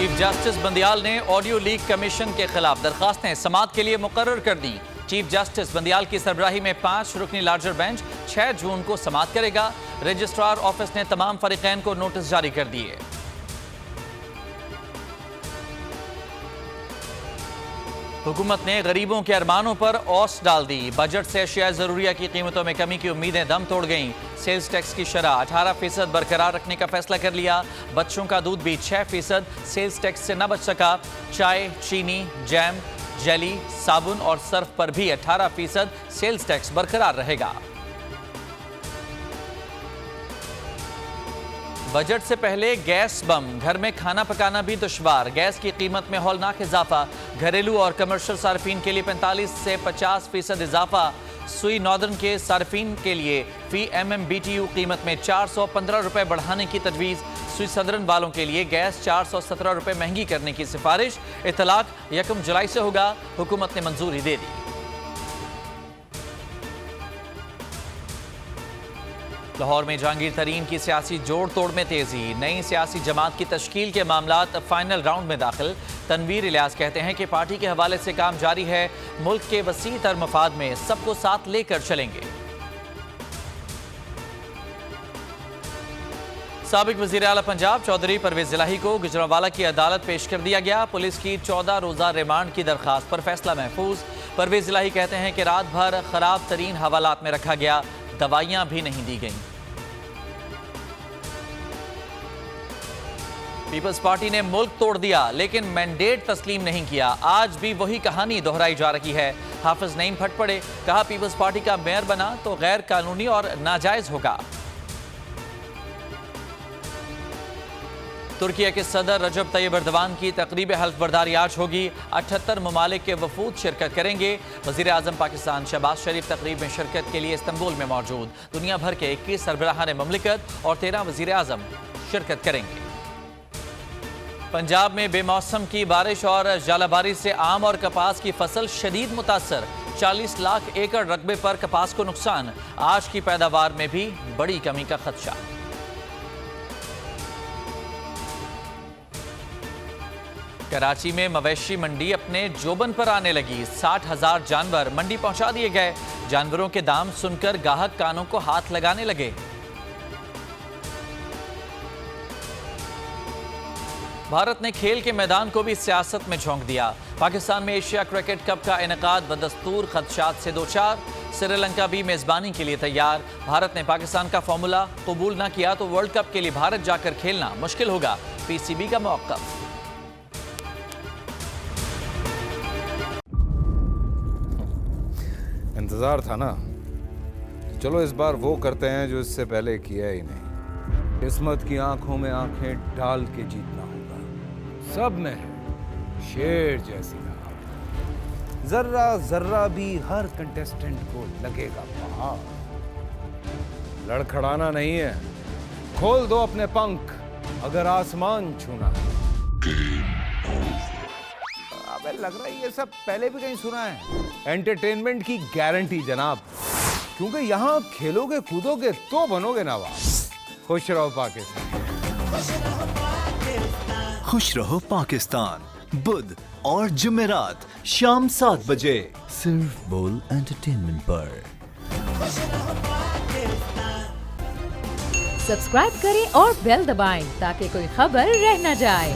Chief justice Bandial ने audio leak commission के खिलाफ दरखास्तें समाअत के लिए मुकर्रर कर दी। चीफ जस्टिस बंदियाल की सरबराही में 5 रुकनी लार्जर बेंच 6 जून को समाअत करेगा। रजिस्ट्रार ऑफिस ने तमाम फरीकैन को नोटिस जारी कर दिए। हुकूमत ने गरीबों के अरमानों पर औस डाल दी। बजट से अशिया ज़रूरिया की कीमतों में कमी की उम्मीदें दम तोड़ गईं। सेल्स टैक्स की शरह 18% बरकरार रखने का फैसला कर लिया। बच्चों का दूध भी 6% सेल्स टैक्स से न बच सका। चाय, चीनी, जैम, जेली, साबुन और सर्फ पर भी 18% सेल्स टैक्स बरकरार रहेगा। बजट से पहले गैस बम, घर में खाना पकाना भी दुश्वार। गैस की कीमत में हौलनाक इजाफा। घरेलू और कमर्शियल सार्फिन के लिए 45 से 50% इजाफा। सुई नॉर्दर्न के सार्फिन के लिए फी MMBTU कीमत में 415 रुपए बढ़ाने की तजवीज़। सुई सदरन वालों के लिए गैस 417 रुपए महंगी करने की सिफारिश। इतलाक 1 जुलाई से होगा। हुकूमत ने मंजूरी दे दी। लाहौर में जहांगीर तरीन की सियासी जोड़ तोड़ में तेजी। नई सियासी जमात की तश्कील के मामलात फाइनल राउंड में दाखिल। तनवीर इलियास कहते हैं कि पार्टी के हवाले से काम जारी है। मुल्क के वसी तर मफाद में सबको साथ लेकर चलेंगे। साबिक वज़ीर आला पंजाब चौधरी परवेज इलाही को गुजरांवाला की अदालत पेश कर दिया गया। पुलिस की 14 रोजा रिमांड की दरखास्त पर फैसला महफूज। परवेज इलाही कहते हैं कि रात भर खराब तरीन हवालात में रखा गया, दवाइयां भी नहीं दी गईं। पीपल्स पार्टी ने मुल्क तोड़ दिया लेकिन मैंडेट तस्लीम नहीं किया। आज भी वही कहानी दोहराई जा रही है। हाफिज नईम फट पड़े, कहा पीपल्स पार्टी का मेयर बना तो गैर कानूनी और नाजायज होगा। तुर्किया के सदर रजब तैयब एर्दोगान की तकरीब हल्फ बर्दारी आज होगी। 78 ममालिक के वफूद शिरकत करेंगे। वज़ीर आज़म पाकिस्तान शहबाज शरीफ तकरीब में शिरकत के लिए इस्तंबुल में मौजूद। दुनिया भर के 21 सरबराहान ममलिकत और 13 वज़ीर आज़म शिरकत करेंगे। पंजाब में बेमौसम की बारिश और जालाबारी से आम और कपास की फसल शदीद मुतासर। 40 लाख एकड़ रकबे पर कपास को नुकसान। आज की पैदावार में भी बड़ी कमी का खदशा। कराची में मवेशी मंडी अपने जोबन पर आने लगी। 60,000 जानवर मंडी पहुंचा दिए गए। जानवरों के दाम सुनकर गाहक कानों को हाथ लगाने लगे। भारत ने खेल के मैदान को भी सियासत में झोंक दिया। पाकिस्तान में एशिया क्रिकेट कप का इनेकाद बदस्तूर खदशात से दो चार। श्रीलंका भी मेजबानी के लिए तैयार। भारत ने पाकिस्तान का फॉर्मूला कबूल न किया तो वर्ल्ड कप के लिए भारत जाकर खेलना मुश्किल होगा। PCB का मौक़िफ़। इंतजार था ना, चलो इस बार वो करते हैं जो इससे पहले किया ही नहीं। किस्मत की आंखों में आंखें डाल के जीतना होगा। सब में है शेर जैसी आंख। जर्रा जर्रा भी हर कंटेस्टेंट को लगेगा पहाड़। लड़खड़ाना नहीं है, खोल दो अपने पंख अगर आसमान छूना है। अबे लग रहा है ये सब पहले भी कहीं सुना है। एंटरटेनमेंट की गारंटी जनाब, क्योंकि यहाँ खेलोगे कूदोगे तो बनोगे नवाब। खुश रहो पाकिस्तान। खुश रहो पाकिस्तान बुध और जुमेरात शाम 7 बजे सिर्फ बोल एंटरटेनमेंट पर। सब्सक्राइब करें और बेल दबाएं ताकि कोई खबर रह न जाए।